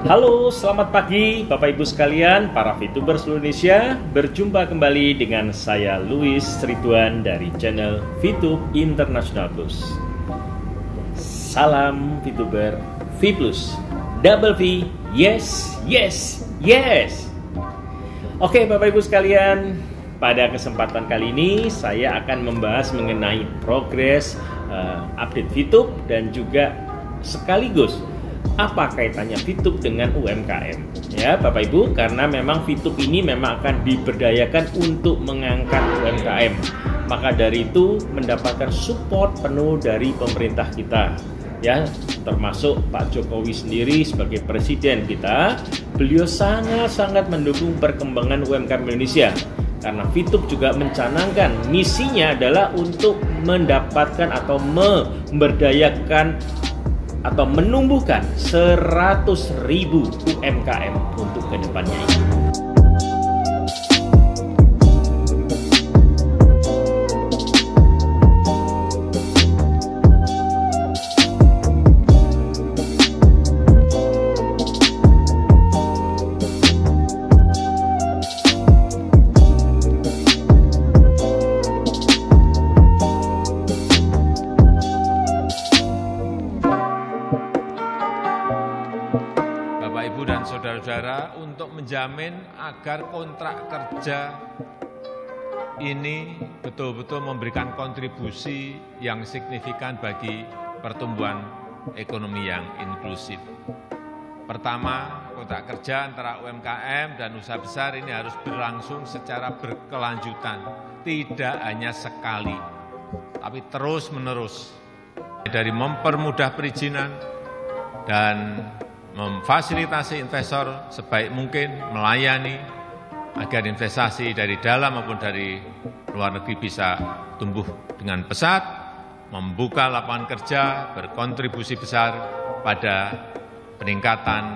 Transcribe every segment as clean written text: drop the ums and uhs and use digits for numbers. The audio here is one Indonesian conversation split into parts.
Halo, selamat pagi Bapak Ibu sekalian, para VTuber seluruh Indonesia. Berjumpa kembali dengan saya Louis Ridwan dari channel VTube International Plus. Salam VTuber V Plus, double V, yes, yes, yes. Oke Bapak Ibu sekalian, pada kesempatan kali ini saya akan membahas mengenai progres update VTube dan juga sekaligus apa kaitannya VTube dengan UMKM ya Bapak Ibu, karena memang VTube ini memang akan diberdayakan untuk mengangkat UMKM. Maka dari itu mendapatkan support penuh dari pemerintah kita ya, termasuk Pak Jokowi sendiri sebagai presiden kita. Beliau sangat mendukung perkembangan UMKM Indonesia, karena VTube juga mencanangkan misinya adalah untuk mendapatkan atau memberdayakan atau menumbuhkan 100.000 UMKM untuk kedepannya ini. Dan saudara-saudara, untuk menjamin agar kontrak kerja ini betul-betul memberikan kontribusi yang signifikan bagi pertumbuhan ekonomi yang inklusif. Pertama, kontrak kerja antara UMKM dan usaha besar ini harus berlangsung secara berkelanjutan, tidak hanya sekali, tapi terus-menerus. Dari mempermudah perizinan dan memfasilitasi investor sebaik mungkin, melayani agar investasi dari dalam maupun dari luar negeri bisa tumbuh dengan pesat, membuka lapangan kerja, berkontribusi besar pada peningkatan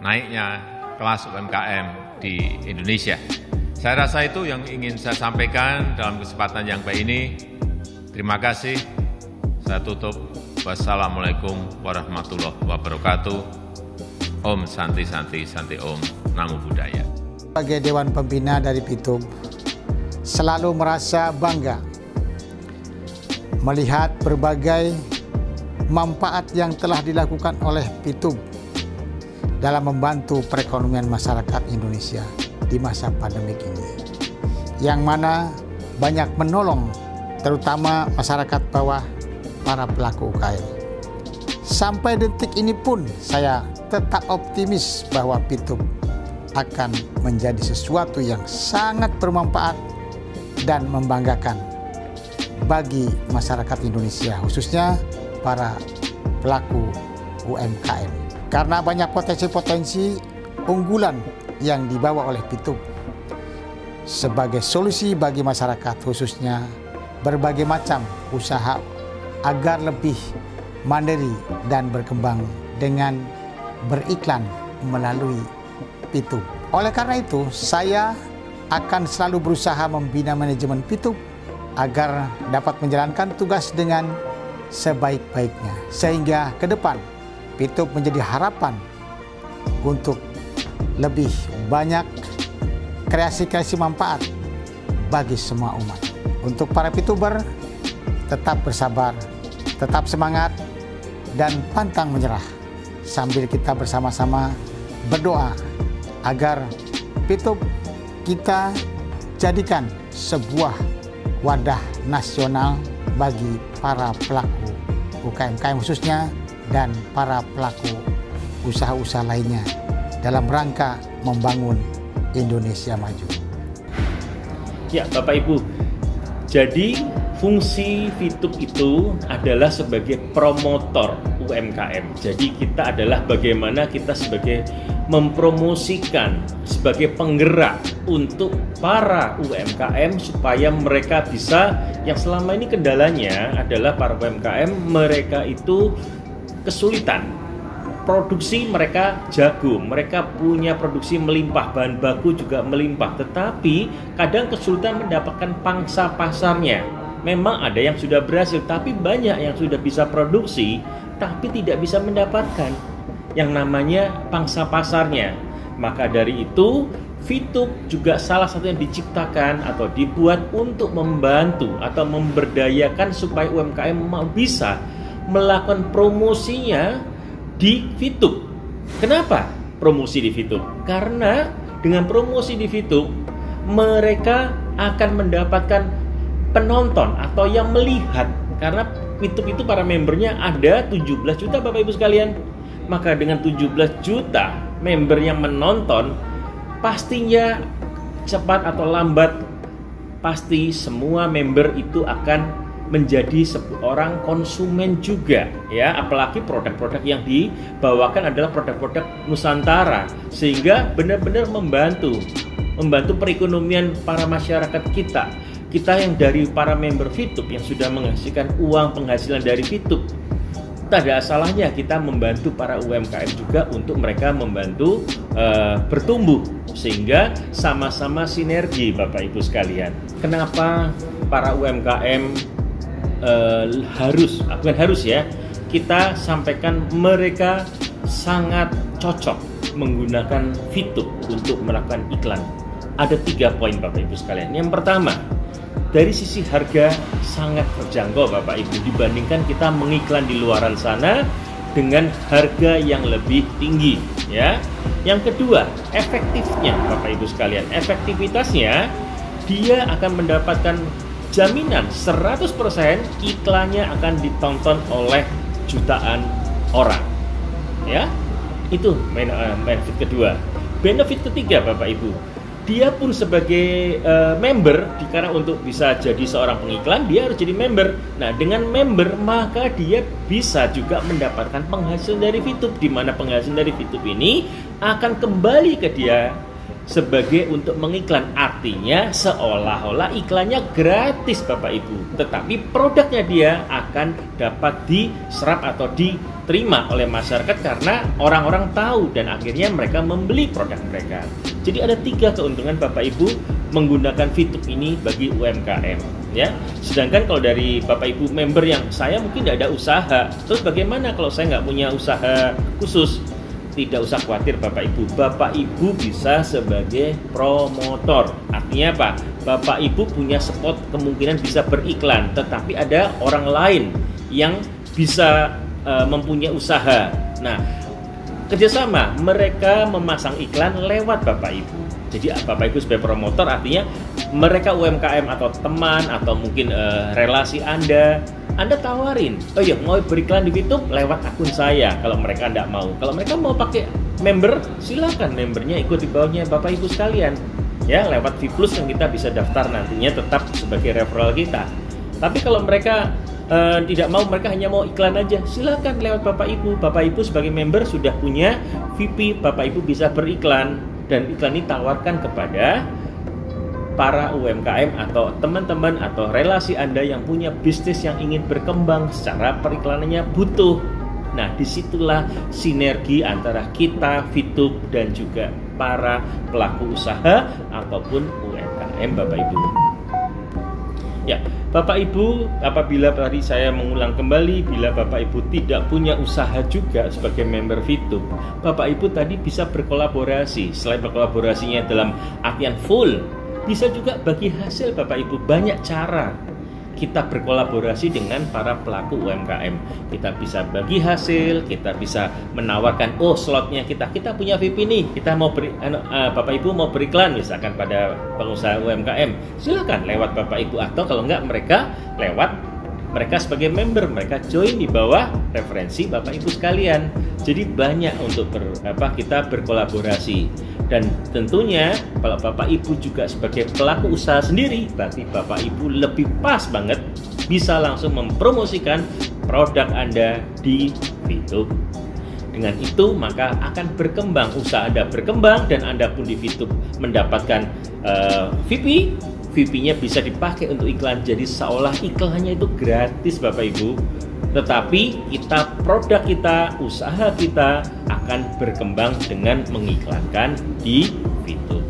naiknya kelas UMKM di Indonesia. Saya rasa itu yang ingin saya sampaikan dalam kesempatan yang baik ini. Terima kasih. Saya tutup. Wassalamualaikum warahmatullahi wabarakatuh. Om Santi Santi Santi Om, Namo Buddhaya. Sebagai Dewan Pembina dari VTube, selalu merasa bangga melihat berbagai manfaat yang telah dilakukan oleh VTube dalam membantu perekonomian masyarakat Indonesia di masa pandemik ini, yang mana banyak menolong terutama masyarakat bawah, para pelaku UKM. Sampai detik ini pun saya tetap optimis bahwa VTube akan menjadi sesuatu yang sangat bermanfaat dan membanggakan bagi masyarakat Indonesia, khususnya para pelaku UMKM. Karena banyak potensi-potensi unggulan yang dibawa oleh VTube sebagai solusi bagi masyarakat, khususnya berbagai macam usaha agar lebih mandiri dan berkembang dengan beriklan melalui VTube. Oleh karena itu, saya akan selalu berusaha membina manajemen VTube agar dapat menjalankan tugas dengan sebaik-baiknya, sehingga ke depan VTube menjadi harapan untuk lebih banyak kreasi-kreasi manfaat bagi semua umat. Untuk para VTuber, tetap bersabar, tetap semangat, dan pantang menyerah, sambil kita bersama-sama berdoa agar VTube kita jadikan sebuah wadah nasional bagi para pelaku UKM khususnya dan para pelaku usaha-usaha lainnya dalam rangka membangun Indonesia maju. Ya Bapak Ibu, jadi fungsi VTube itu adalah sebagai promotor UMKM. Jadi kita adalah bagaimana kita sebagai mempromosikan, sebagai penggerak untuk para UMKM supaya mereka bisa, yang selama ini kendalanya adalah para UMKM, mereka itu kesulitan. Produksi mereka jago, mereka punya produksi melimpah, bahan baku juga melimpah, tetapi kadang kesulitan mendapatkan pangsa pasarnya. Memang ada yang sudah berhasil, tapi banyak yang sudah bisa produksi, tapi tidak bisa mendapatkan. yang namanya pangsa pasarnya. Maka dari itu, VTube juga salah satu yang diciptakan atau dibuat untuk membantu atau memberdayakan supaya UMKM bisa melakukan promosinya di VTube. Kenapa promosi di VTube? Karena dengan promosi di VTube, mereka akan mendapatkan penonton atau yang melihat. Karena VTube itu para membernya ada 17 juta Bapak Ibu sekalian. Maka dengan 17 juta member yang menonton, pastinya cepat atau lambat pasti semua member itu akan menjadi seorang konsumen juga, ya. Apalagi produk-produk yang dibawakan adalah produk-produk Nusantara, sehingga benar-benar membantu perekonomian para masyarakat kita yang dari para member VTube yang sudah menghasilkan uang penghasilan dari VTube. Tak ada salahnya kita membantu para UMKM juga untuk mereka membantu bertumbuh, sehingga sama-sama sinergi Bapak Ibu sekalian. Kenapa para UMKM kita sampaikan mereka sangat cocok menggunakan VTube untuk melakukan iklan? Ada 3 poin Bapak Ibu sekalian. Yang pertama, dari sisi harga sangat terjangkau Bapak Ibu dibandingkan kita mengiklan di luaran sana dengan harga yang lebih tinggi, ya. Yang kedua, efektifnya Bapak Ibu sekalian. Efektivitasnya, dia akan mendapatkan jaminan 100% iklannya akan ditonton oleh jutaan orang, ya. Itu benefit kedua. Benefit ketiga Bapak Ibu, dia pun sebagai member, karena untuk bisa jadi seorang pengiklan dia harus jadi member. Nah, dengan member maka dia bisa juga mendapatkan penghasilan dari VTube, di mana penghasilan dari VTube ini akan kembali ke dia sebagai untuk mengiklan. Artinya seolah-olah iklannya gratis Bapak Ibu, tetapi produknya dia akan dapat diserap atau diterima oleh masyarakat karena orang-orang tahu dan akhirnya mereka membeli produk mereka. Jadi ada 3 keuntungan Bapak Ibu menggunakan VTube ini bagi UMKM, ya. Sedangkan kalau dari Bapak Ibu member yang saya mungkin tidak ada usaha, terus bagaimana kalau saya nggak punya usaha khusus? Tidak usah khawatir Bapak Ibu. Bapak Ibu bisa sebagai promotor. Artinya apa? Bapak Ibu punya spot, kemungkinan bisa beriklan, tetapi ada orang lain yang bisa mempunyai usaha. Nah, kerjasama mereka memasang iklan lewat Bapak Ibu. Jadi Bapak Ibu sebagai promotor artinya mereka UMKM atau teman atau mungkin relasi Anda tawarin, oh ya mau beriklan di VTube lewat akun saya. Kalau mereka tidak mau, kalau mereka mau pakai member, silakan membernya ikut di bawahnya Bapak Ibu sekalian, ya, lewat V+ yang kita bisa daftar nantinya tetap sebagai referral kita. Tapi kalau mereka tidak mau, mereka hanya mau iklan aja, silakan lewat Bapak Ibu. Bapak Ibu sebagai member sudah punya VP, Bapak Ibu bisa beriklan, dan iklan ini tawarkan kepada para UMKM atau teman-teman atau relasi Anda yang punya bisnis yang ingin berkembang secara periklanannya butuh. Nah, disitulah sinergi antara kita, VTube, dan juga para pelaku usaha ataupun UMKM Bapak Ibu. Ya, Bapak Ibu, apabila tadi saya mengulang kembali, bila Bapak Ibu tidak punya usaha juga sebagai member VTube, Bapak Ibu tadi bisa berkolaborasi. Selain berkolaborasinya dalam artian full, bisa juga bagi hasil Bapak Ibu. Banyak cara kita berkolaborasi dengan para pelaku UMKM. Kita bisa bagi hasil, kita bisa menawarkan, oh slotnya kita punya VIP nih, kita mau Bapak Ibu mau beriklan misalkan pada pengusaha UMKM, silakan lewat Bapak Ibu, atau kalau enggak mereka sebagai member, mereka join di bawah referensi Bapak Ibu sekalian. Jadi banyak untuk kita berkolaborasi. Dan tentunya kalau Bapak Ibu juga sebagai pelaku usaha sendiri, berarti Bapak Ibu lebih pas banget bisa langsung mempromosikan produk Anda di VTube. Dengan itu maka akan berkembang, usaha Anda berkembang, dan Anda pun di VTube mendapatkan VP-nya bisa dipakai untuk iklan. Jadi seolah iklannya itu gratis Bapak Ibu, tetapi produk kita, usaha kita akan berkembang dengan mengiklankan di VTube.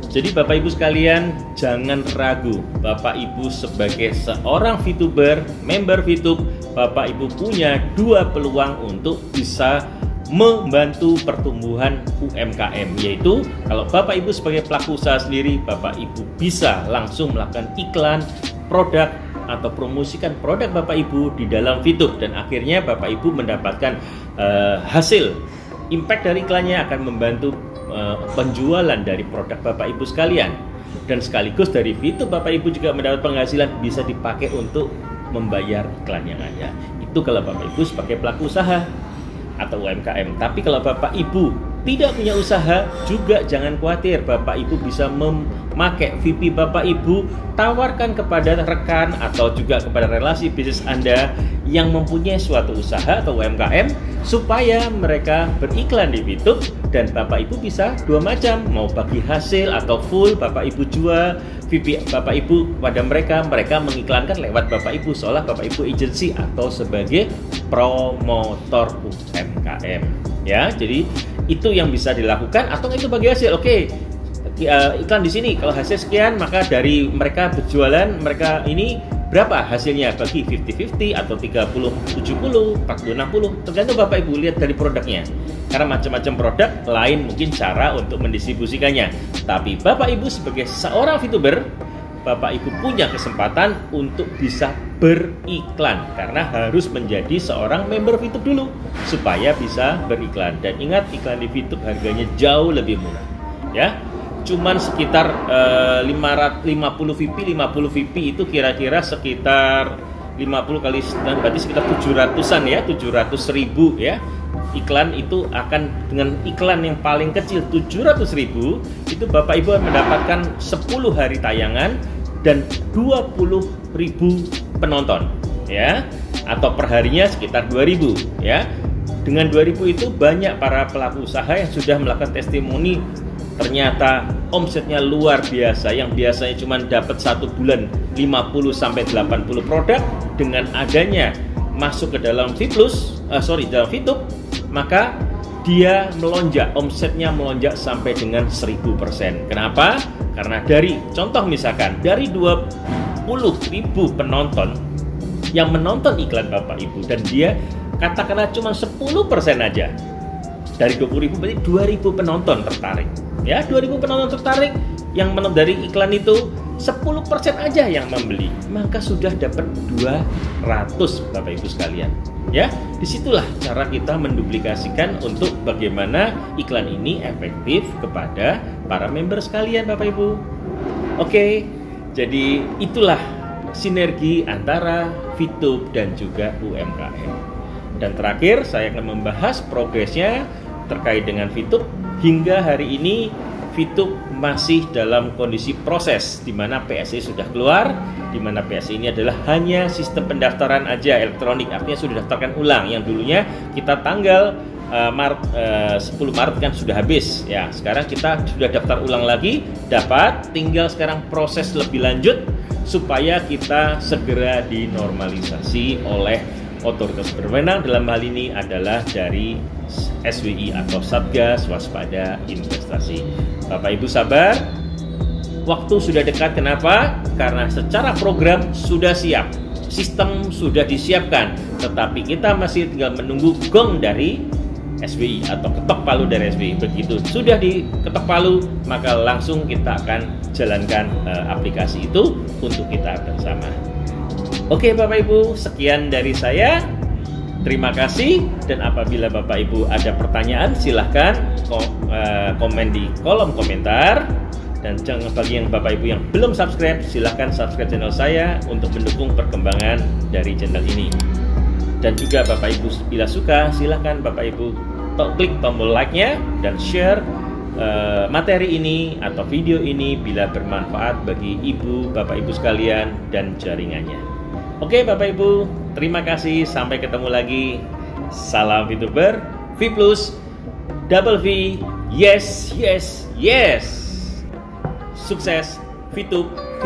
Jadi Bapak Ibu sekalian, jangan ragu. Bapak Ibu sebagai seorang VTuber, member VTube, Bapak Ibu punya 2 peluang untuk bisa membantu pertumbuhan UMKM, yaitu kalau Bapak Ibu sebagai pelaku usaha sendiri, Bapak Ibu bisa langsung melakukan iklan produk atau promosikan produk Bapak Ibu di dalam VTube, dan akhirnya Bapak Ibu mendapatkan hasil. Impact dari iklannya akan membantu penjualan dari produk Bapak Ibu sekalian, dan sekaligus dari VTube Bapak Ibu juga mendapat penghasilan bisa dipakai untuk membayar iklan yang ada. Itu kalau Bapak Ibu sebagai pelaku usaha atau UMKM. Tapi kalau Bapak Ibu tidak punya usaha, juga jangan khawatir. Bapak Ibu bisa memakai VP Bapak Ibu, tawarkan kepada rekan atau juga kepada relasi bisnis Anda yang mempunyai suatu usaha atau UMKM, supaya mereka beriklan di VTube, dan Bapak Ibu bisa dua macam, mau bagi hasil atau full Bapak Ibu jual VP Bapak Ibu pada mereka mengiklankan lewat Bapak Ibu, seolah Bapak Ibu agency atau sebagai promotor UMKM. Ya, jadi itu yang bisa dilakukan, atau itu bagi hasil. Oke, iklan di sini kalau hasil sekian, maka dari mereka berjualan, mereka ini berapa hasilnya, bagi 50-50 atau 30-70, 40-60, tergantung Bapak Ibu lihat dari produknya. Karena macam-macam produk lain mungkin cara untuk mendistribusikannya. Tapi Bapak Ibu sebagai seorang VTuber, Bapak Ibu punya kesempatan untuk bisa beriklan, karena harus menjadi seorang member VTube dulu supaya bisa beriklan. Dan ingat, iklan di VTube harganya jauh lebih murah, ya. Cuman sekitar 50 VP itu kira-kira sekitar 50 kali, berarti sekitar 700-an ya, 700.000 ya. Iklan itu akan dengan iklan yang paling kecil 700.000 itu Bapak Ibu mendapatkan 10 hari tayangan dan 20.000 penonton ya, atau perharinya sekitar 2.000 ya. Dengan 2.000 itu banyak para pelaku usaha yang sudah melakukan testimoni, ternyata omsetnya luar biasa. Yang biasanya cuma dapat satu bulan 50-80 produk, dengan adanya masuk ke dalam dalam VTube, maka dia melonjak, omsetnya melonjak sampai dengan 1000%. Kenapa? Karena dari contoh misalkan dari 20.000 penonton yang menonton iklan Bapak Ibu, dan dia katakanlah cuma 10% aja dari 20.000, berarti 2.000 penonton tertarik. Ya, 2.000 penonton tertarik yang dari iklan itu 10% aja yang membeli, maka sudah dapat 200 Bapak Ibu sekalian. Ya, disitulah cara kita menduplikasikan untuk bagaimana iklan ini efektif kepada para member sekalian Bapak Ibu. Oke, jadi itulah sinergi antara VTube dan juga UMKM. Dan terakhir saya akan membahas progresnya terkait dengan VTube. Hingga hari ini VTube masih dalam kondisi proses, di mana PSE sudah keluar, di mana PSE ini adalah hanya sistem pendaftaran aja elektronik, artinya sudah daftarkan ulang. Yang dulunya kita tanggal 10 Maret kan sudah habis ya, sekarang kita sudah daftar ulang lagi, dapat, tinggal sekarang proses lebih lanjut supaya kita segera dinormalisasi oleh otoritas berwenang. Dalam hal ini adalah dari SWI atau Satgas Waspada Investasi. Bapak Ibu sabar, waktu sudah dekat. Kenapa? Karena secara program sudah siap, sistem sudah disiapkan, tetapi kita masih tinggal menunggu gong dari SWI atau ketok palu dari SWI. Begitu sudah diketok palu, maka langsung kita akan jalankan aplikasi itu untuk kita bersama. Oke Bapak Ibu, sekian dari saya. Terima kasih, dan apabila Bapak Ibu ada pertanyaan silahkan komen di kolom komentar. Dan jangan, bagi yang Bapak Ibu yang belum subscribe, silahkan subscribe channel saya untuk mendukung perkembangan dari channel ini. Dan juga Bapak Ibu bila suka, silahkan Bapak Ibu klik tombol like-nya dan share materi ini atau video ini bila bermanfaat bagi Ibu, Bapak Ibu sekalian dan jaringannya. Oke Bapak Ibu, terima kasih, sampai ketemu lagi. Salam VTuber, V+, double V, yes, yes, yes. Sukses VTube, V+.